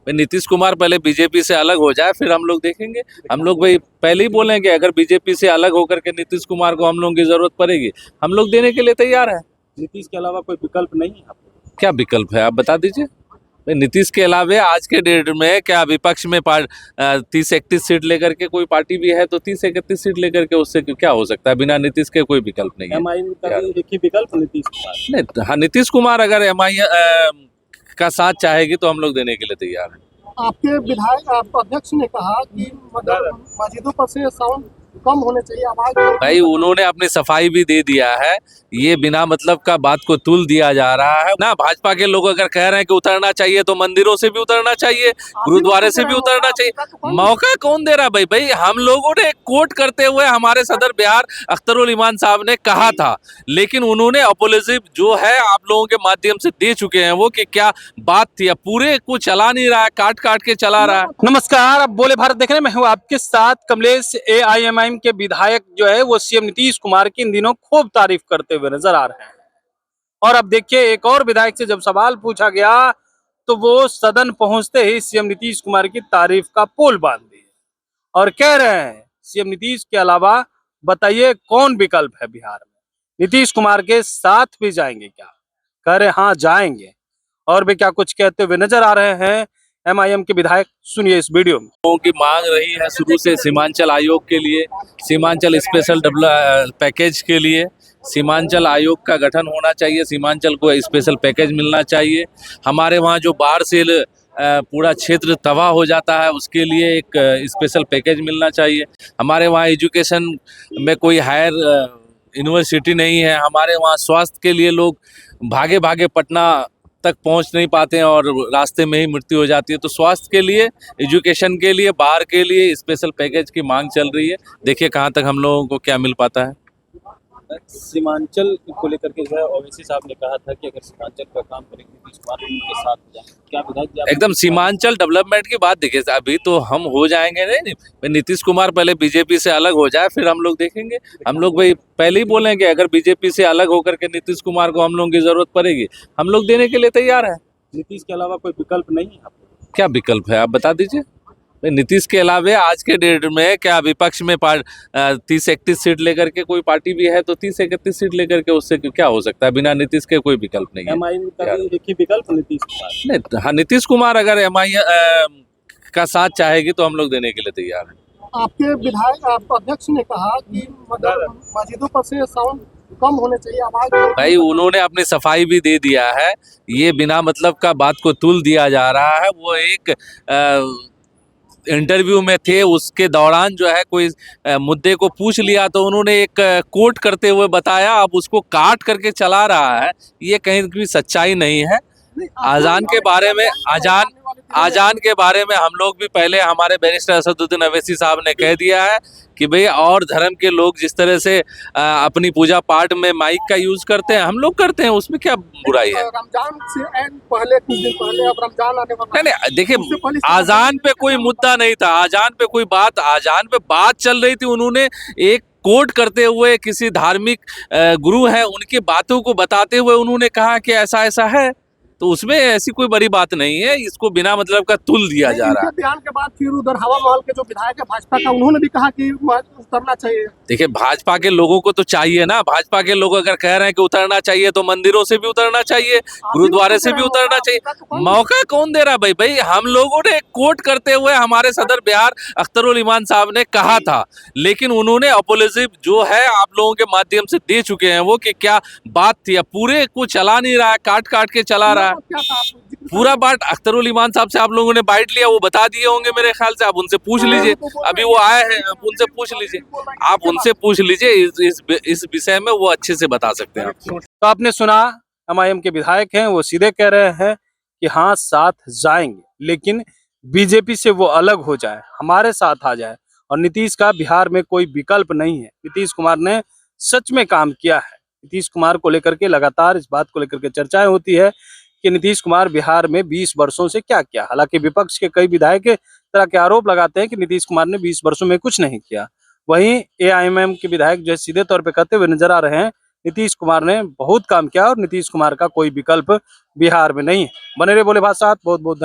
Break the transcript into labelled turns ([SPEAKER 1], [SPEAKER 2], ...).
[SPEAKER 1] भाई नीतीश कुमार पहले बीजेपी से अलग हो जाए, फिर हम लोग देखेंगे। हम लोग भाई पहले ही बोले कि अगर बीजेपी से अलग होकर के नीतीश कुमार को हम लोगों की जरूरत पड़ेगी, हम लोग देने के लिए तैयार है।
[SPEAKER 2] नीतीश के अलावा कोई विकल्प नहीं है आपको?
[SPEAKER 1] क्या विकल्प है आप बता दीजिए। भाई नीतीश के अलावा आज के डेट में क्या विपक्ष में 30-31 सीट लेकर के कोई पार्टी भी है, तो 30-31 सीट लेकर के उससे क्या हो सकता है। बिना नीतीश के कोई विकल्प नहीं है।
[SPEAKER 2] एमआईएम का भी एक ही विकल्प नीतीश कुमार।
[SPEAKER 1] नहीं, हाँ, नीतीश कुमार अगर एमआई का साथ चाहेगी तो हम लोग देने के लिए तैयार हैं।
[SPEAKER 3] आपके विधायक आप अध्यक्ष ने कहा कि मतलब मस्जिदों पर से साउंड कम होने चाहिए, आवाज।
[SPEAKER 1] भाई उन्होंने अपनी सफाई भी दे दिया है, ये बिना मतलब का बात को तुल दिया जा रहा है ना। भाजपा के लोग अगर कह रहे हैं कि उतरना चाहिए तो मंदिरों से भी उतरना चाहिए, गुरुद्वारे से भी उतरना चाहिए। मौका कौन दे रहा? भाई हम लोगों ने कोट करते हुए हमारे सदर बिहार अख्तरुल इमान साहब ने कहा था, लेकिन उन्होंने अपोलोजी जो है आप लोगों के माध्यम से दे चुके हैं वो कि क्या बात थी। अब पूरे को चला नहीं रहा है, काट काट के चला रहा है।
[SPEAKER 2] नमस्कार, अब बोले भारत देख रहे हैं, मैं हूं आपके साथ कमलेश। एआईएमआईएम के विधायक जो है वो सीएम नीतीश कुमार की इन दिनों खूब तारीफ करते हुए नजर आ रहे हैं। और अब देखिए, एक और विधायक से जब सवाल पूछा गया तो वो सदन पहुंचते ही सीएम नीतीश कुमार की तारीफ का पोल बांध दिए और कह रहे हैं सीएम नीतीश के अलावा बताइए कौन विकल्प है बिहार में, नीतीश कुमार के साथ भी जाएंगे क्या? कह रहे हाँ जाएंगे। और भी क्या कुछ कहते हुए नजर आ रहे हैं एमआईएम के विधायक, सुनिए इस वीडियो में।
[SPEAKER 1] लोगों की मांग रही है शुरू से सीमांचल आयोग के लिए, सीमांचल स्पेशल पैकेज के लिए। सीमांचल आयोग का गठन होना चाहिए, सीमांचल को स्पेशल पैकेज मिलना चाहिए। हमारे वहाँ जो बाढ़ से पूरा क्षेत्र तबाह हो जाता है, उसके लिए एक स्पेशल पैकेज मिलना चाहिए। हमारे वहाँ एजुकेशन में कोई हायर यूनिवर्सिटी नहीं है। हमारे वहाँ स्वास्थ्य के लिए लोग भागे भागे पटना तक पहुंच नहीं पाते हैं और रास्ते में ही मृत्यु हो जाती है। तो स्वास्थ्य के लिए, एजुकेशन के लिए, बाहर के लिए स्पेशल पैकेज की मांग चल रही है। देखिए कहां तक हम लोगों को क्या मिल पाता है।
[SPEAKER 2] सीमांचल को लेकर के जो है ओवैसी साहब ने कहा था कि अगर सीमांचल का काम करेंगे नीतीश कुमार उनके साथ जाएंगे। क्या विधायक
[SPEAKER 1] एकदम सीमांचल डेवलपमेंट की बात देखिए, अभी तो हम हो जाएंगे नहीं। नीतीश कुमार पहले बीजेपी से अलग हो जाए, फिर हम लोग देखेंगे। हम लोग भाई पहले ही बोले कि अगर बीजेपी से अलग होकर के नीतीश कुमार को हम लोगों की जरूरत पड़ेगी, हम लोग देने के लिए तैयार है।
[SPEAKER 2] नीतीश के अलावा कोई विकल्प नहीं है आपको?
[SPEAKER 1] क्या विकल्प है आप बता दीजिए। नीतीश के अलावा आज के डेट में क्या विपक्ष में 30-31 सीट लेकर के कोई पार्टी भी है, तो 30-31 सीट लेकर के उससे क्या हो सकता है। बिना नीतीश के कोई विकल्प नहीं है।
[SPEAKER 2] एमआईएम का भी एक ही विकल्प नीतीश कुमार।
[SPEAKER 1] नहीं, हाँ, नीतीश कुमार अगर एमआई का साथ चाहेगी तो हम लोग देने के लिए तैयार हैं।
[SPEAKER 3] आपके विधायक आप अध्यक्ष ने कहा कि मतलब मस्जिदों पर से साउंड कम होने चाहिए, आवाज।
[SPEAKER 1] भाई उन्होंने अपनी सफाई भी दे दिया है, ये बिना मतलब का बात को तुल दिया जा रहा है। वो एक इंटरव्यू में थे, उसके दौरान जो है कोई मुद्दे को पूछ लिया तो उन्होंने एक कोट करते हुए बताया, अब उसको काट करके चला रहा है। ये कहीं भी सच्चाई नहीं है। अजान के बारे में के बारे में हम लोग भी पहले, हमारे बैरिस्टर असदुद्दीन अवैसी साहब ने कह दिया है कि भाई और धर्म के लोग जिस तरह से अपनी पूजा पाठ में माइक का यूज करते हैं, हम लोग करते हैं, उसमें क्या बुराई है।
[SPEAKER 3] रमजान से पहले कुछ दिन पहले अब रमजान आने वाला है।
[SPEAKER 1] नहीं, देखिए आजान पे कोई मुद्दा नहीं था, आजान पे कोई बात, आजान पे बात चल रही थी। उन्होंने एक कोट करते हुए किसी धार्मिक गुरु है उनकी बातों को बताते हुए उन्होंने कहा कि ऐसा ऐसा है, तो उसमें ऐसी कोई बड़ी बात नहीं है। इसको बिना मतलब का तुल दिया जा रहा है।
[SPEAKER 3] बयान के बाद फिर उधर हवा महल के जो विधायक है भाजपा का, उन्होंने भी कहा कि उतरना चाहिए।
[SPEAKER 1] देखिए भाजपा के लोगों को तो चाहिए ना, भाजपा के लोग अगर कह रहे हैं कि उतरना चाहिए तो मंदिरों से भी उतरना चाहिए, गुरुद्वारे से भी उतरना चाहिए। मौका कौन दे रहा? भाई हम लोगों ने कोट करते हुए हमारे सदर बिहार अख्तरुल इमान साहब ने कहा था, लेकिन उन्होंने अपोलोजी जो है आप लोगों के माध्यम से दे चुके हैं वो कि क्या बात थी। अब पूरे को चला नहीं रहा है, काट काट के चला रहा है। पूरा बात अख्तरुल इमान साहब से आप लोगों ने बाइट लिया, वो बता दिए होंगे मेरे ख्याल से। आप उनसे पूछ लीजिए, अभी वो आए हैं, आप उनसे पूछ लीजिए, आप उनसे पूछ लीजिए इस विषय में, वो अच्छे से बता सकते हैं आपको।
[SPEAKER 2] तो आपने सुना, एमआईएम के विधायक हैं, वो सीधे कह रहे हैं कि हाँ साथ जाएंगे, लेकिन बीजेपी से वो अलग हो जाए, हमारे साथ आ जाए। और नीतीश का बिहार में कोई विकल्प नहीं है। नीतीश कुमार ने सच में काम किया है। नीतीश कुमार को लेकर के लगातार इस बात को लेकर के चर्चाएं होती है कि नीतीश कुमार बिहार में 20 वर्षों से क्या किया। हालांकि विपक्ष के कई विधायक तरह के आरोप लगाते हैं कि नीतीश कुमार ने 20 वर्षों में कुछ नहीं किया। वहीं एआईएमआईएम के विधायक जो सीधे तौर पे कहते हुए नजर आ रहे हैं नीतीश कुमार ने बहुत काम किया और नीतीश कुमार का कोई विकल्प बिहार में नहीं है। बने रहे बोले बात साथ, बहुत बहुत धन्यवाद।